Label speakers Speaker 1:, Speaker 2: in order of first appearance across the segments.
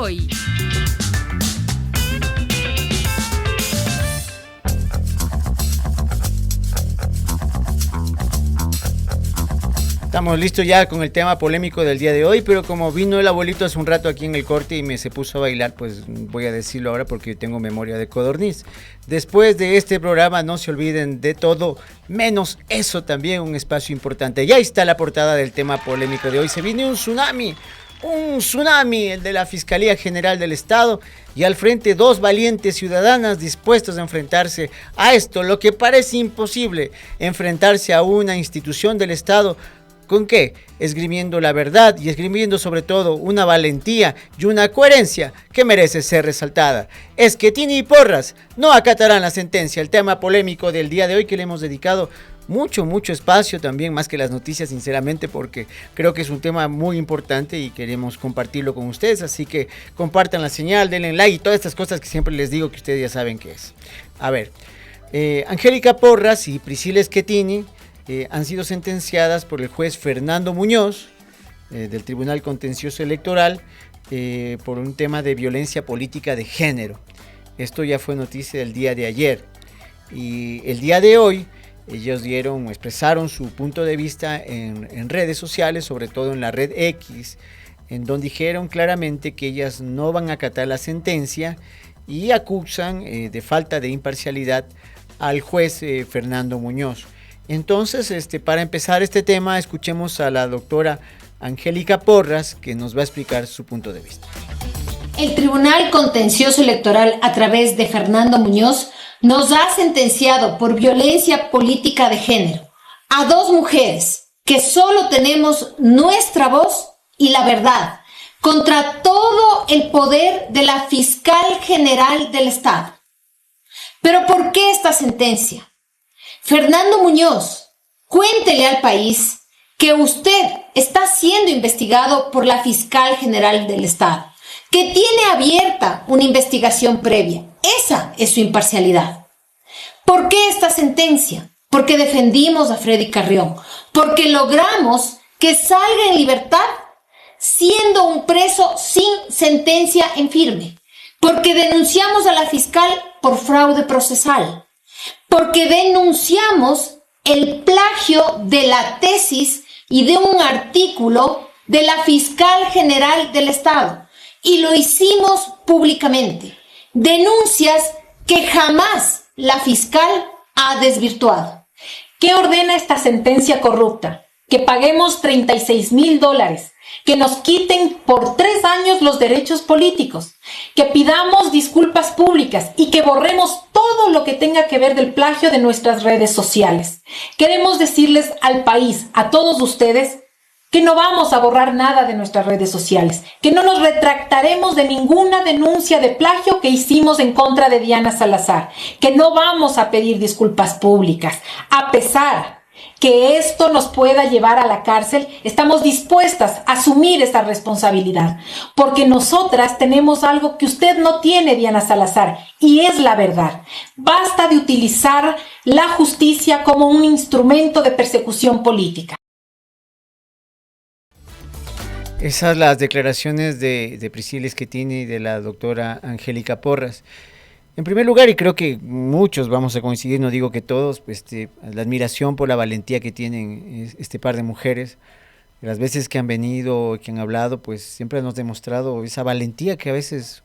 Speaker 1: Hoy.
Speaker 2: Estamos listos ya con el tema polémico del día de hoy, pero como vino el abuelito hace un rato aquí en el corte y se puso a bailar, pues voy a decirlo ahora porque tengo memoria de codorniz. Después de este programa no se olviden de todo, menos eso también, un espacio importante. Ya está la portada del tema polémico de hoy. Se viene un tsunami, el de la Fiscalía General del Estado, y al frente dos valientes ciudadanas dispuestos a enfrentarse a esto, lo que parece imposible, enfrentarse a una institución del Estado. ¿Con qué? Esgrimiendo la verdad y esgrimiendo sobre todo una valentía y una coherencia que merece ser resaltada. Schettini y Porras no acatarán la sentencia, el tema polémico del día de hoy que le hemos dedicado mucho espacio también, más que las noticias, sinceramente, porque creo que es un tema muy importante y queremos compartirlo con ustedes, así que compartan la señal, denle like y todas estas cosas que siempre les digo que ustedes ya saben qué es. A ver, Angélica Porras y Priscila Schettini han sido sentenciadas por el juez Fernando Muñoz del Tribunal Contencioso Electoral por un tema de violencia política de género. Esto ya fue noticia del día de ayer y el día de hoy ellos expresaron su punto de vista en redes sociales, sobre todo en la red X, en donde dijeron claramente que ellas no van a acatar la sentencia y acusan de falta de imparcialidad al juez Fernando Muñoz. Entonces, para empezar este tema, escuchemos a la doctora Angélica Porras, que nos va a explicar su punto de vista.
Speaker 3: El Tribunal Contencioso Electoral, a través de Fernando Muñoz, nos ha sentenciado por violencia política de género a dos mujeres que solo tenemos nuestra voz y la verdad contra todo el poder de la Fiscal General del Estado. ¿Pero por qué esta sentencia? Fernando Muñoz, cuéntele al país que usted está siendo investigado por la Fiscal General del Estado, que tiene abierta una investigación previa. Esa es su imparcialidad. ¿Por qué esta sentencia? Porque defendimos a Freddy Carrión, porque logramos que salga en libertad siendo un preso sin sentencia en firme, porque denunciamos a la fiscal por fraude procesal, porque denunciamos el plagio de la tesis y de un artículo de la Fiscal General del Estado, y lo hicimos públicamente. Denuncias que jamás la fiscal ha desvirtuado.
Speaker 4: ¿Qué ordena esta sentencia corrupta? Que paguemos $36,000, que nos quiten por 3 años los derechos políticos, que pidamos disculpas públicas y que borremos todo lo que tenga que ver del plagio de nuestras redes sociales. Queremos decirles al país, a todos ustedes, que no vamos a borrar nada de nuestras redes sociales, que no nos retractaremos de ninguna denuncia de plagio que hicimos en contra de Diana Salazar, que no vamos a pedir disculpas públicas, a pesar que esto nos pueda llevar a la cárcel. Estamos dispuestas a asumir esta responsabilidad, porque nosotras tenemos algo que usted no tiene, Diana Salazar, y es la verdad. Basta de utilizar la justicia como un instrumento de persecución política.
Speaker 2: Esas las declaraciones de Priscila Schettini y de la doctora Angélica Porras. En primer lugar, y creo que muchos vamos a coincidir, no digo que todos, la admiración por la valentía que tienen este par de mujeres. Las veces que han venido, que han hablado, pues siempre nos han demostrado esa valentía que a veces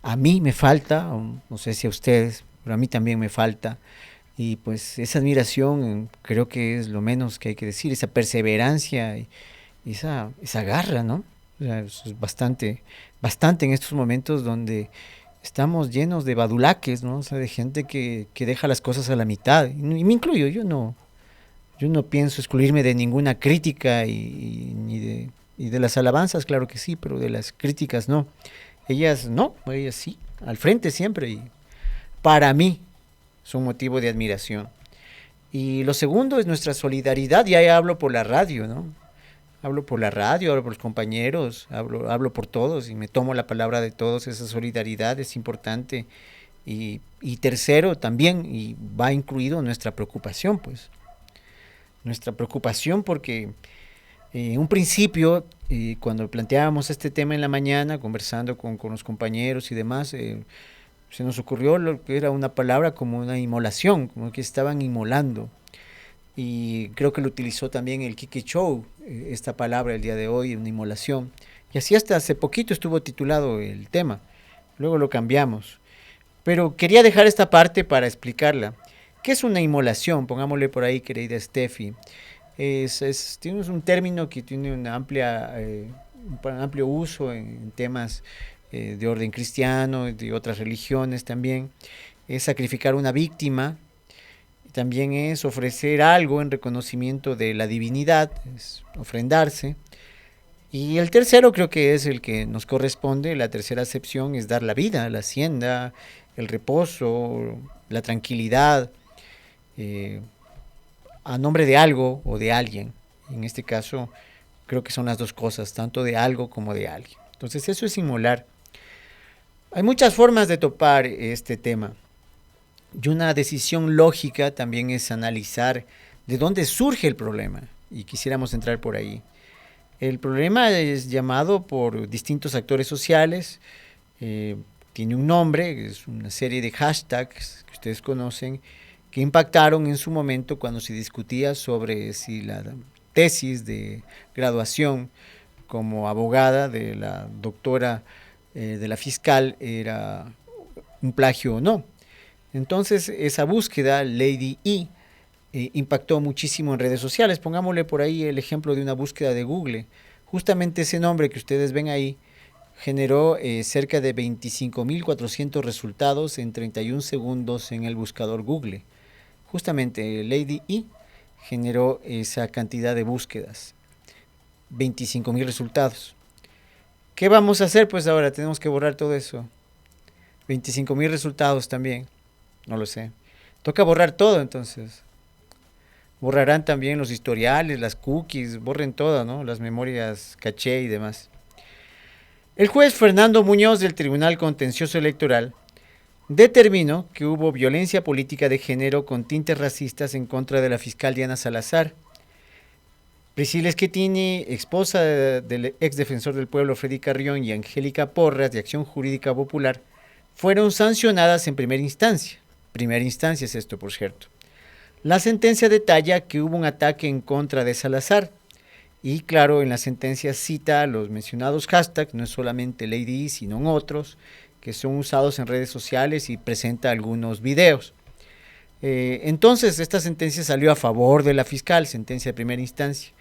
Speaker 2: a mí me falta, o no sé si a ustedes, pero a mí también me falta. Y pues esa admiración creo que es lo menos que hay que decir, esa perseverancia y esa garra, ¿no? O sea, eso es bastante en estos momentos donde estamos llenos de badulaques, ¿no? O sea, de gente que deja las cosas a la mitad. Y me incluyo, yo no pienso excluirme de ninguna crítica y de las alabanzas, claro que sí, pero de las críticas no. Ellas sí, al frente siempre, y para mí son motivo de admiración. Y lo segundo es nuestra solidaridad, ya hablo por la radio, ¿no? Hablo por la radio, hablo por los compañeros, hablo por todos y me tomo la palabra de todos. Esa solidaridad es importante. Y tercero también, y va incluido nuestra preocupación, pues. Nuestra preocupación porque En un principio, cuando planteábamos este tema en la mañana, conversando con los compañeros y demás, se nos ocurrió lo que era una palabra como una inmolación, como que estaban inmolando. Y creo que lo utilizó también el Kike Show, esta palabra el día de hoy, una inmolación. Y así hasta hace poquito estuvo titulado el tema. Luego lo cambiamos. Pero quería dejar esta parte para explicarla. ¿Qué es una inmolación? Pongámosle por ahí, querida Steffi. Tiene un término que tiene una un amplio uso en temas de orden cristiano, de otras religiones también. Es sacrificar una víctima. También es ofrecer algo en reconocimiento de la divinidad, es ofrendarse. Y el tercero creo que es el que nos corresponde, la tercera acepción es dar la vida, la hacienda, el reposo, la tranquilidad, a nombre de algo o de alguien. En este caso creo que son las dos cosas, tanto de algo como de alguien. Entonces eso es inmolar. Hay muchas formas de topar este tema. Y una decisión lógica también es analizar de dónde surge el problema. Y quisiéramos entrar por ahí. El problema es llamado por distintos actores sociales, tiene un nombre, es una serie de hashtags que ustedes conocen, que impactaron en su momento cuando se discutía sobre si la tesis de graduación como abogada de la doctora de la fiscal era un plagio o no. Entonces esa búsqueda, Lady E, impactó muchísimo en redes sociales. Pongámosle por ahí el ejemplo de una búsqueda de Google. Justamente ese nombre que ustedes ven ahí generó cerca de 25.400 resultados en 31 segundos en el buscador Google. Justamente Lady E generó esa cantidad de búsquedas, 25.000 resultados. ¿Qué vamos a hacer? Pues ahora tenemos que borrar todo eso. 25.000 resultados también, no lo sé. Toca borrar todo entonces. Borrarán también los historiales, las cookies, borren todo, ¿no? Las memorias caché y demás. El juez Fernando Muñoz del Tribunal Contencioso Electoral determinó que hubo violencia política de género con tintes racistas en contra de la fiscal Diana Salazar. Priscila Schettini, esposa del ex defensor del pueblo Freddy Carrión, y Angélica Porras, de Acción Jurídica Popular, fueron sancionadas en primera instancia. Primera instancia es esto, por cierto. La sentencia detalla que hubo un ataque en contra de Salazar y claro, en la sentencia cita los mencionados hashtags, no es solamente Lady E, sino otros que son usados en redes sociales y presenta algunos videos. Entonces esta sentencia salió a favor de la fiscal, sentencia de primera instancia.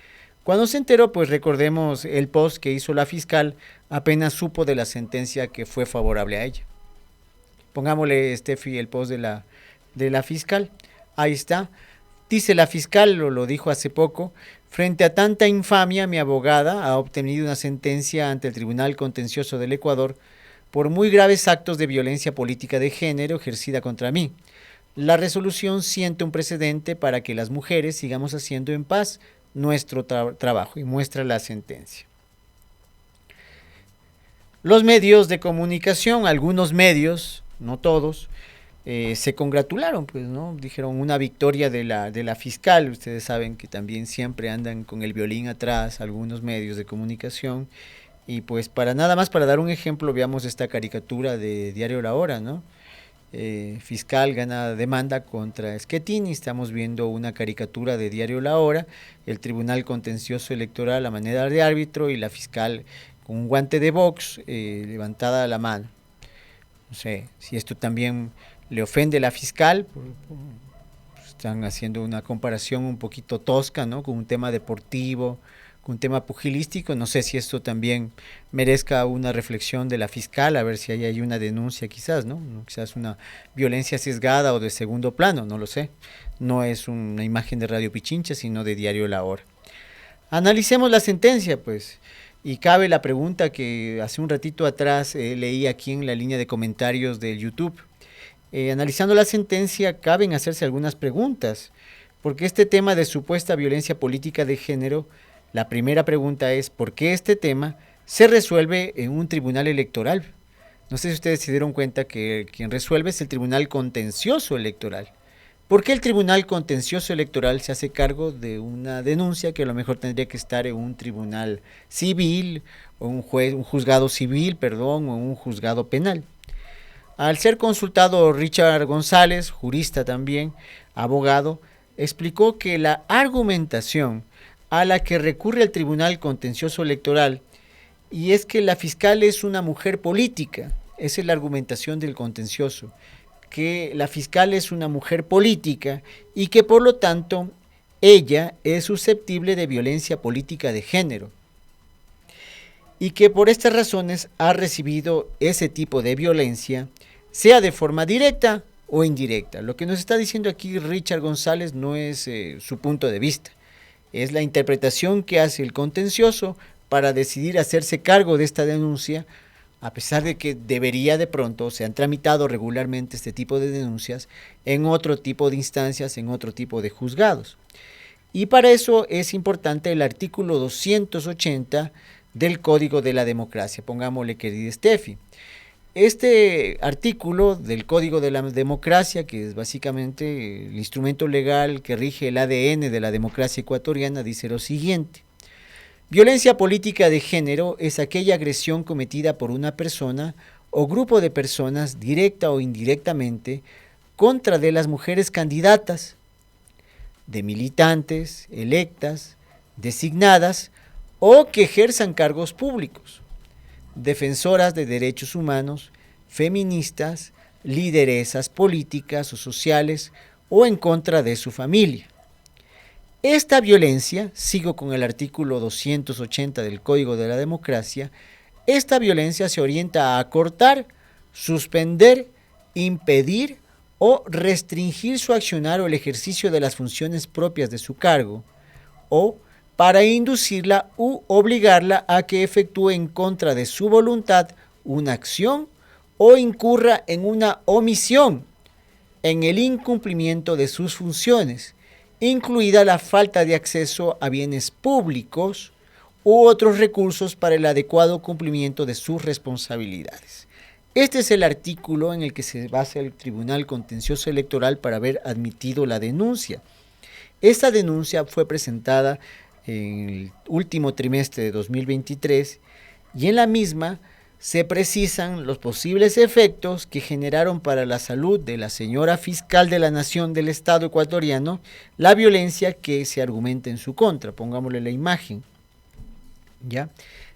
Speaker 2: Cuando se enteró, pues recordemos el post que hizo la fiscal apenas supo de la sentencia que fue favorable a ella. Pongámosle, Steffi, el post de la fiscal. Ahí está. Dice la fiscal, lo dijo hace poco, frente a tanta infamia, mi abogada ha obtenido una sentencia ante el Tribunal Contencioso del Ecuador por muy graves actos de violencia política de género ejercida contra mí. La resolución sienta un precedente para que las mujeres sigamos haciendo en paz nuestro trabajo, y muestra la sentencia. Los medios de comunicación, algunos medios, no todos, se congratularon, pues, ¿no? Dijeron una victoria de la fiscal. Ustedes saben que también siempre andan con el violín atrás algunos medios de comunicación. Y pues para nada más, para dar un ejemplo, veamos esta caricatura de Diario La Hora, ¿no? Fiscal gana demanda contra Schettini. Estamos viendo una caricatura de Diario La Hora, el Tribunal Contencioso Electoral a manera de árbitro y la fiscal con un guante de box levantada la mano. No sé si esto también le ofende a la fiscal. Están haciendo una comparación un poquito tosca, ¿no? Con un tema deportivo, con un tema pugilístico. No sé si esto también merezca una reflexión de la fiscal, a ver si ahí hay una denuncia quizás, ¿no? Quizás una violencia sesgada o de segundo plano, no lo sé. No es una imagen de Radio Pichincha, sino de Diario La Hora. Analicemos la sentencia, pues. Y cabe la pregunta que hace un ratito atrás leí aquí en la línea de comentarios del YouTube. Analizando la sentencia, caben hacerse algunas preguntas, porque este tema de supuesta violencia política de género, la primera pregunta es, ¿por qué este tema se resuelve en un tribunal electoral? No sé si ustedes se dieron cuenta que quien resuelve es el Tribunal Contencioso Electoral, ¿Por qué el Tribunal Contencioso Electoral se hace cargo de una denuncia que a lo mejor tendría que estar en un tribunal civil, o un juzgado civil, perdón, o un juzgado penal? Al ser consultado, Richard González, jurista también, abogado, explicó que la argumentación a la que recurre el Tribunal Contencioso Electoral, y es que la fiscal es una mujer política, esa es la argumentación del contencioso, que la fiscal es una mujer política y que por lo tanto ella es susceptible de violencia política de género y que por estas razones ha recibido ese tipo de violencia, sea de forma directa o indirecta. Lo que nos está diciendo aquí Richard González no es su punto de vista, es la interpretación que hace el contencioso para decidir hacerse cargo de esta denuncia, a pesar de que debería de pronto, se han tramitado regularmente este tipo de denuncias en otro tipo de instancias, en otro tipo de juzgados. Y para eso es importante el artículo 280 del Código de la Democracia. Pongámosle, querida Steffi. Este artículo del Código de la Democracia, que es básicamente el instrumento legal que rige el ADN de la democracia ecuatoriana, dice lo siguiente: violencia política de género es aquella agresión cometida por una persona o grupo de personas, directa o indirectamente, contra de las mujeres candidatas, de militantes, electas, designadas o que ejerzan cargos públicos, defensoras de derechos humanos, feministas, lideresas políticas o sociales o en contra de su familia. Esta violencia, sigo con el artículo 280 del Código de la Democracia, esta violencia se orienta a acortar, suspender, impedir o restringir su accionar o el ejercicio de las funciones propias de su cargo, o para inducirla u obligarla a que efectúe en contra de su voluntad una acción o incurra en una omisión en el incumplimiento de sus funciones, incluida la falta de acceso a bienes públicos u otros recursos para el adecuado cumplimiento de sus responsabilidades. Este es el artículo en el que se basa el Tribunal Contencioso Electoral para haber admitido la denuncia. Esta denuncia fue presentada en el último trimestre de 2023 y en la misma se precisan los posibles efectos que generaron para la salud de la señora fiscal de la Nación del Estado ecuatoriano la violencia que se argumenta en su contra. Pongámosle la imagen. ¿Ya?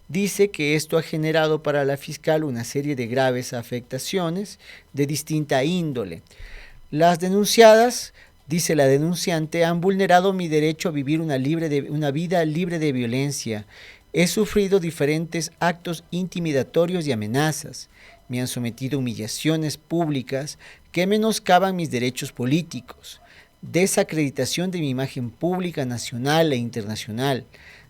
Speaker 2: Dice que esto ha generado para la fiscal una serie de graves afectaciones de distinta índole. Las denunciadas, dice la denunciante, han vulnerado mi derecho a vivir una vida libre de violencia. He sufrido diferentes actos intimidatorios y amenazas. Me han sometido a humillaciones públicas que menoscaban mis derechos políticos, desacreditación de mi imagen pública nacional e internacional,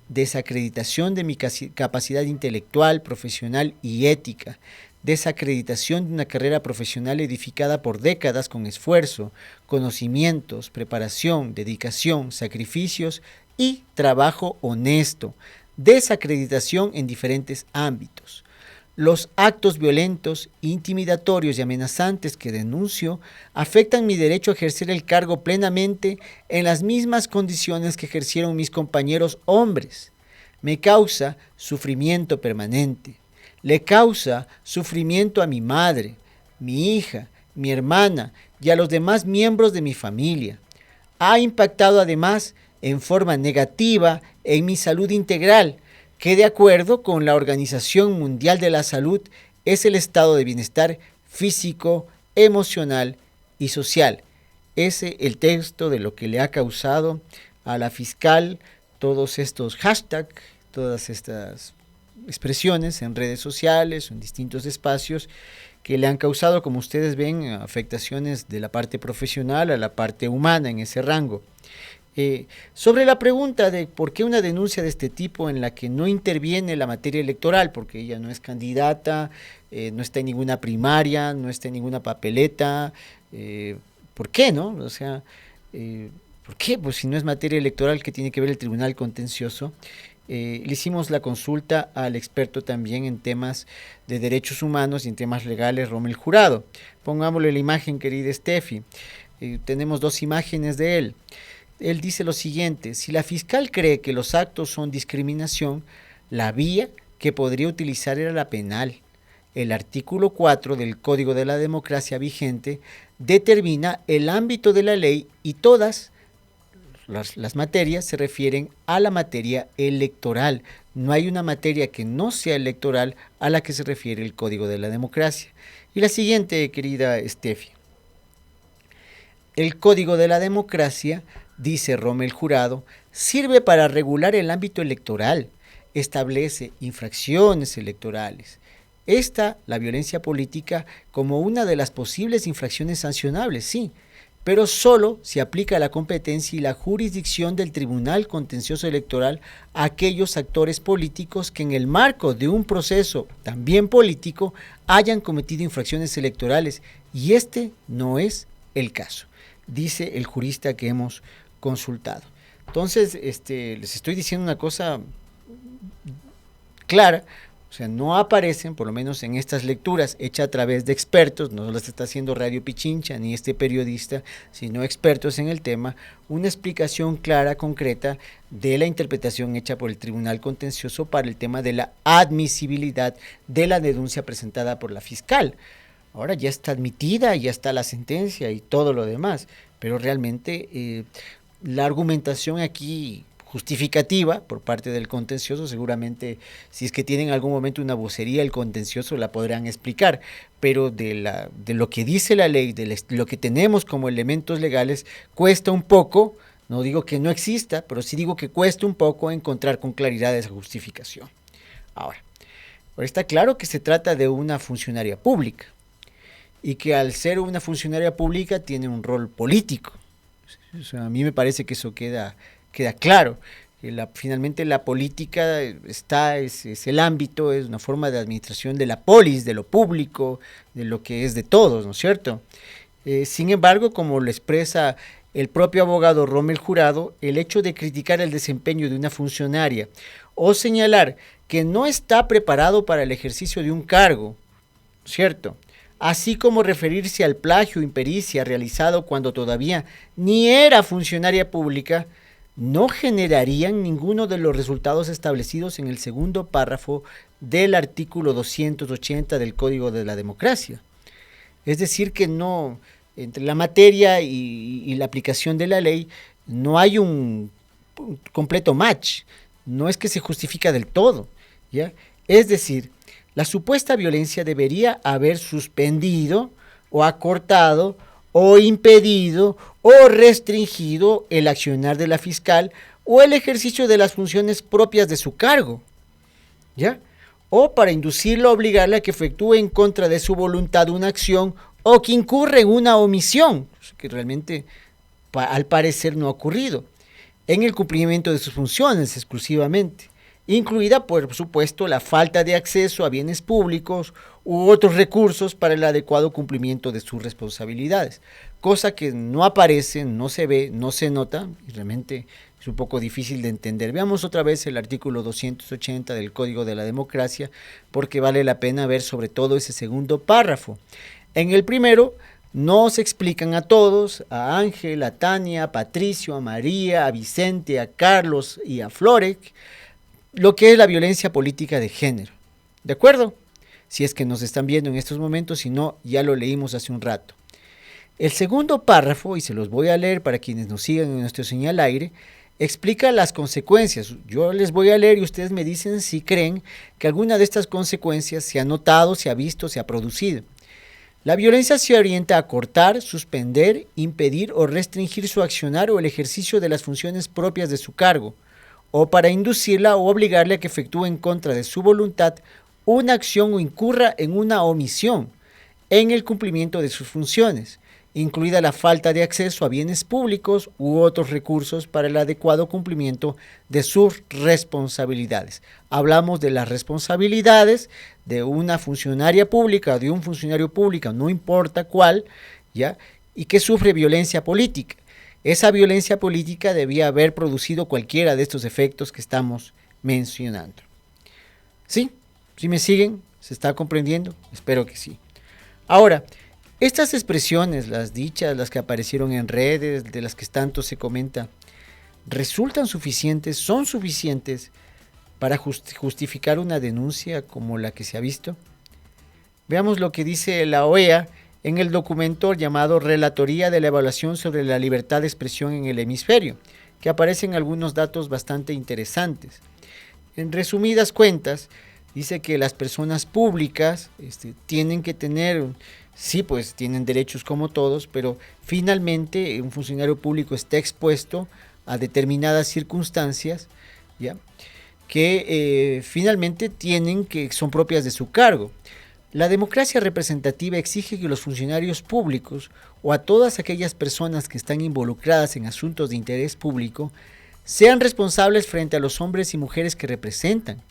Speaker 2: desacreditación de mi capacidad intelectual, profesional y ética, desacreditación de una carrera profesional edificada por décadas con esfuerzo, conocimientos, preparación, dedicación, sacrificios y trabajo honesto, desacreditación en diferentes ámbitos. Los actos violentos, intimidatorios y amenazantes que denuncio afectan mi derecho a ejercer el cargo plenamente en las mismas condiciones que ejercieron mis compañeros hombres. Me causa sufrimiento permanente. Le causa sufrimiento a mi madre, mi hija, mi hermana y a los demás miembros de mi familia. Ha impactado además en forma negativa en mi salud integral, que de acuerdo con la Organización Mundial de la Salud es el estado de bienestar físico, emocional y social. Ese es el texto de lo que le ha causado a la fiscal todos estos hashtags, todas estas expresiones en redes sociales, en distintos espacios, que le han causado, como ustedes ven, afectaciones de la parte profesional a la parte humana en ese rango. Sobre la pregunta de por qué una denuncia de este tipo en la que no interviene la materia electoral, porque ella no es candidata, no está en ninguna primaria, no está en ninguna papeleta, ¿por qué no? O sea, ¿por qué? Pues si no es materia electoral, ¿qué tiene que ver el Tribunal Contencioso? Le hicimos la consulta al experto también en temas de derechos humanos y en temas legales, Rommel Jurado. Pongámosle la imagen, querida Steffi. Tenemos dos imágenes de él. Él dice lo siguiente: si la fiscal cree que los actos son discriminación, la vía que podría utilizar era la penal. El artículo 4 del Código de la Democracia vigente determina el ámbito de la ley y todas las materias se refieren a la materia electoral. No hay una materia que no sea electoral a la que se refiere el Código de la Democracia. Y la siguiente, querida Estefi. El Código de la Democracia, dice Rommel Jurado, sirve para regular el ámbito electoral, establece infracciones electorales. La violencia política, como una de las posibles infracciones sancionables, sí, pero solo se aplica la competencia y la jurisdicción del Tribunal Contencioso Electoral a aquellos actores políticos que en el marco de un proceso también político hayan cometido infracciones electorales, y este no es el caso, dice el jurista que hemos consultado. Entonces, les estoy diciendo una cosa clara. O sea, no aparecen, por lo menos en estas lecturas hechas a través de expertos, no las está haciendo Radio Pichincha ni este periodista, sino expertos en el tema, una explicación clara, concreta de la interpretación hecha por el Tribunal Contencioso para el tema de la admisibilidad de la denuncia presentada por la fiscal. Ahora ya está admitida, ya está la sentencia y todo lo demás, pero realmente la argumentación aquí justificativa por parte del contencioso, seguramente si es que tienen en algún momento una vocería el contencioso la podrán explicar, pero de lo que dice la ley, de lo que tenemos como elementos legales, cuesta un poco, no digo que no exista, pero sí digo que cuesta un poco encontrar con claridad esa justificación. Ahora está claro que se trata de una funcionaria pública y que al ser una funcionaria pública tiene un rol político. O sea, a mí me parece que eso queda claro. Finalmente la política es el ámbito, es una forma de administración de la polis, de lo público, de lo que es de todos, ¿no es cierto? Sin embargo, como lo expresa el propio abogado Rommel Jurado, el hecho de criticar el desempeño de una funcionaria o señalar que no está preparado para el ejercicio de un cargo, ¿cierto?, así como referirse al plagio o impericia realizado cuando todavía ni era funcionaria pública, no generarían ninguno de los resultados establecidos en el segundo párrafo del artículo 280 del Código de la Democracia. Es decir, que no, entre la materia y la aplicación de la ley, no hay un completo match, no es que se justifica del todo, ¿ya? Es decir, la supuesta violencia debería haber suspendido o acortado o impedido o restringido el accionar de la fiscal o el ejercicio de las funciones propias de su cargo, ¿ya? O para inducirla o obligarla a que efectúe en contra de su voluntad una acción o que incurra en una omisión, que realmente al parecer no ha ocurrido, en el cumplimiento de sus funciones exclusivamente, incluida por supuesto la falta de acceso a bienes públicos u otros recursos para el adecuado cumplimiento de sus responsabilidades, cosa que no aparece, no se ve, no se nota y realmente es un poco difícil de entender. Veamos otra vez el artículo 280 del Código de la Democracia porque vale la pena ver sobre todo ese segundo párrafo. En el primero nos explican a todos, a Ángel, a Tania, a Patricio, a María, a Vicente, a Carlos y a Florek, lo que es la violencia política de género. ¿De acuerdo? Si es que nos están viendo en estos momentos, si no, ya lo leímos hace un rato. El segundo párrafo, y se los voy a leer para quienes nos sigan en nuestro señal aire, explica las consecuencias. Yo les voy a leer y ustedes me dicen si creen que alguna de estas consecuencias se ha notado, se ha visto, se ha producido. La violencia se orienta a cortar, suspender, impedir o restringir su accionar o el ejercicio de las funciones propias de su cargo, o para inducirla o obligarle a que efectúe en contra de su voluntad una acción o incurra en una omisión en el cumplimiento de sus funciones, incluida la falta de acceso a bienes públicos u otros recursos para el adecuado cumplimiento de sus responsabilidades. Hablamos de las responsabilidades de una funcionaria pública o de un funcionario público, no importa cuál, ¿ya? Y que sufre violencia política. Esa violencia política debía haber producido cualquiera de estos efectos que estamos mencionando. ¿Sí? ¿Sí me siguen? ¿Se está comprendiendo? Espero que sí. Ahora, Estas expresiones, las dichas, las que aparecieron en redes, de las que tanto se comenta, ¿resultan suficientes, son suficientes para justificar una denuncia como la que se ha visto? Veamos lo que dice la OEA en el documento llamado Relatoría de la Evaluación sobre la Libertad de Expresión en el Hemisferio, que aparecen algunos datos bastante interesantes. En resumidas cuentas, dice que las personas públicas tienen que tener, sí, pues tienen derechos como todos, pero finalmente un funcionario público está expuesto a determinadas circunstancias, ¿ya?, que finalmente son propias de su cargo. La democracia representativa exige que los funcionarios públicos o a todas aquellas personas que están involucradas en asuntos de interés público sean responsables frente a los hombres y mujeres que representan.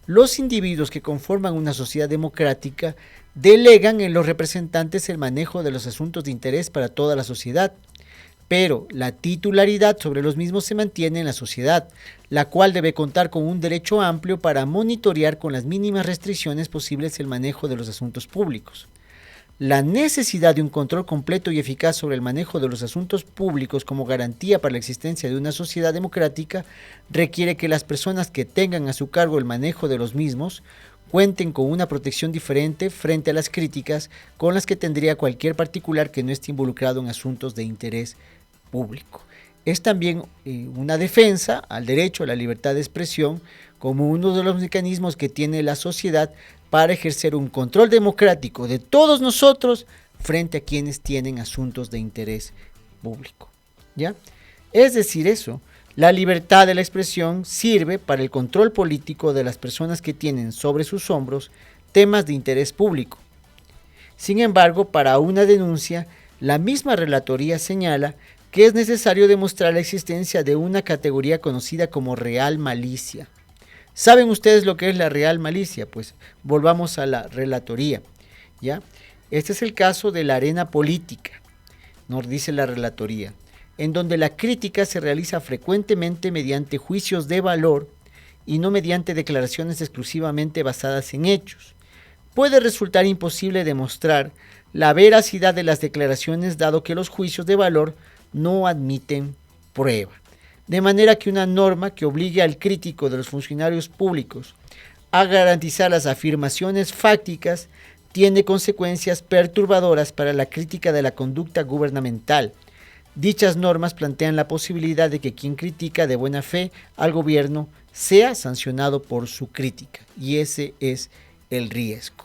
Speaker 2: Los individuos que conforman una sociedad democrática delegan en los representantes el manejo de los asuntos de interés para toda la sociedad, pero la titularidad sobre los mismos se mantiene en la sociedad, la cual debe contar con un derecho amplio para monitorear con las mínimas restricciones posibles el manejo de los asuntos públicos. La necesidad de un control completo y eficaz sobre el manejo de los asuntos públicos como garantía para la existencia de una sociedad democrática requiere que las personas que tengan a su cargo el manejo de los mismos cuenten con una protección diferente frente a las críticas con las que tendría cualquier particular que no esté involucrado en asuntos de interés público. Es también una defensa al derecho a la libertad de expresión como uno de los mecanismos que tiene la sociedad para ejercer un control democrático de todos nosotros frente a quienes tienen asuntos de interés público, ¿ya? Es decir, la libertad de la expresión sirve para el control político de las personas que tienen sobre sus hombros temas de interés público. Sin embargo, para una denuncia, la misma relatoría señala que es necesario demostrar la existencia de una categoría conocida como real malicia. ¿Saben ustedes lo que es la real malicia? Pues volvamos a la relatoría, ¿ya? Este es el caso de la arena política, nos dice la relatoría, en donde la crítica se realiza frecuentemente mediante juicios de valor y no mediante declaraciones exclusivamente basadas en hechos. Puede resultar imposible demostrar la veracidad de las declaraciones dado que los juicios de valor no admiten prueba. De manera que una norma que obligue al crítico de los funcionarios públicos a garantizar las afirmaciones fácticas tiene consecuencias perturbadoras para la crítica de la conducta gubernamental. Dichas normas plantean la posibilidad de que quien critica de buena fe al gobierno sea sancionado por su crítica, y ese es el riesgo.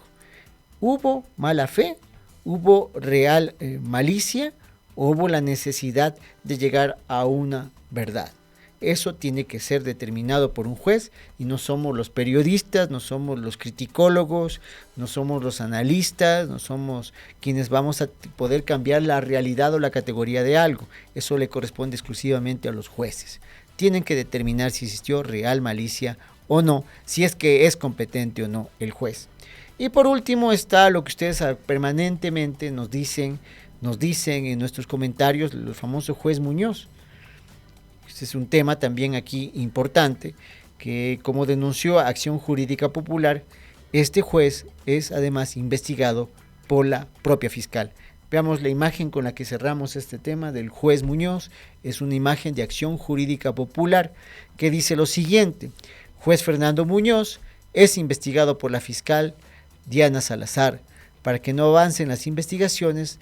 Speaker 2: ¿Hubo mala fe? ¿Hubo real malicia? ¿O hubo la necesidad de llegar a una verdad? Eso tiene que ser determinado por un juez y no somos los periodistas, no somos los criticólogos, no somos los analistas, no somos quienes vamos a poder cambiar la realidad o la categoría de algo. Eso le corresponde exclusivamente a los jueces. Tienen que determinar si existió real malicia o no, si es que es competente o no el juez. Y por último está lo que ustedes permanentemente nos dicen en nuestros comentarios, el famoso juez Muñoz. Este es un tema también aquí importante, que como denunció Acción Jurídica Popular, este juez es además investigado por la propia fiscal. Veamos la imagen con la que cerramos este tema del juez Muñoz. Es una imagen de Acción Jurídica Popular que dice lo siguiente: juez Fernando Muñoz es investigado por la fiscal Diana Salazar. Para que no avancen las investigaciones,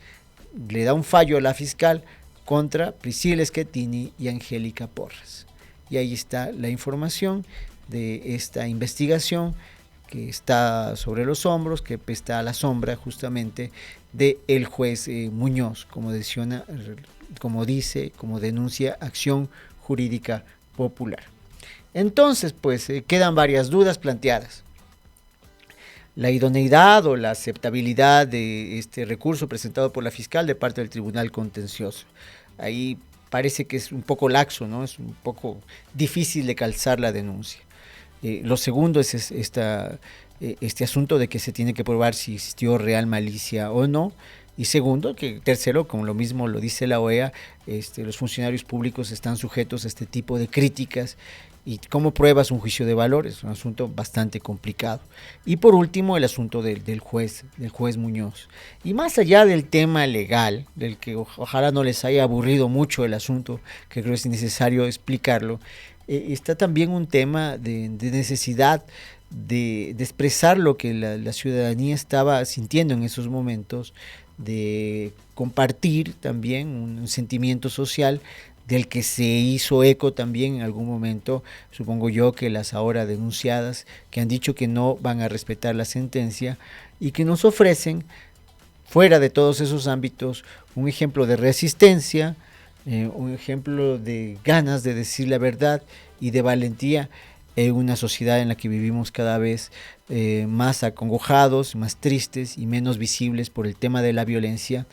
Speaker 2: le da un fallo a la fiscal contra Priscila Schettini y Angélica Porras. Y ahí está la información de esta investigación que está sobre los hombros, que está a la sombra justamente del juez Muñoz, como denuncia Acción Jurídica Popular. Entonces, pues quedan varias dudas planteadas. La idoneidad o la aceptabilidad de este recurso presentado por la fiscal de parte del Tribunal Contencioso. Ahí parece que es un poco laxo, ¿no? Es un poco difícil de calzar la denuncia. Lo segundo es este asunto de que se tiene que probar si existió real malicia o no. Y segundo, tercero, como lo mismo lo dice la OEA, los funcionarios públicos están sujetos a este tipo de críticas ¿Y cómo pruebas un juicio de valor? Es un asunto bastante complicado. Y por último, el asunto del juez Muñoz. Y más allá del tema legal, del que ojalá no les haya aburrido mucho el asunto, que creo es necesario explicarlo, está también un tema de necesidad de expresar lo que la ciudadanía estaba sintiendo en esos momentos, de compartir también un sentimiento social del que se hizo eco también en algún momento, supongo yo, que las ahora denunciadas, que han dicho que no van a respetar la sentencia y que nos ofrecen, fuera de todos esos ámbitos, un ejemplo de resistencia, un ejemplo de ganas de decir la verdad y de valentía en una sociedad en la que vivimos cada vez más acongojados, más tristes y menos visibles por el tema de la violencia,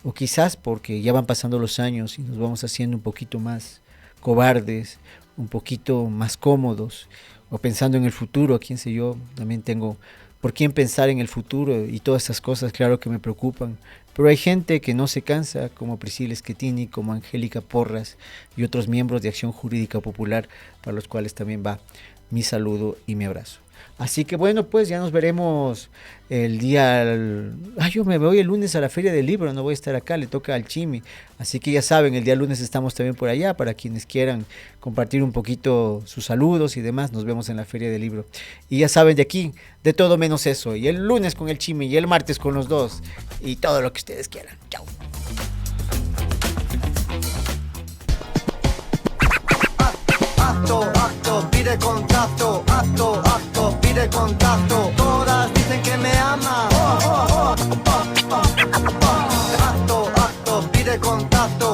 Speaker 2: o quizás porque ya van pasando los años y nos vamos haciendo un poquito más cobardes, un poquito más cómodos, o pensando en el futuro, quién sé yo, también tengo por quién pensar en el futuro y todas esas cosas, claro que me preocupan, pero hay gente que no se cansa, como Priscila Schettini, como Angélica Porras y otros miembros de Acción Jurídica Popular, para los cuales también va mi saludo y mi abrazo. Así que bueno, pues ya nos veremos el día... yo me voy el lunes a la Feria del Libro, no voy a estar acá, le toca al Chimi. Así que ya saben, el día lunes estamos también por allá, para quienes quieran compartir un poquito sus saludos y demás, nos vemos en la Feria del Libro. Y ya saben, de aquí, de todo menos eso. Y el lunes con el Chimi, y el martes con los dos, y todo lo que ustedes quieran. Chao.
Speaker 1: Acto, pide contacto, acto, pide contacto. Todas dicen que me aman. Acto, pide contacto.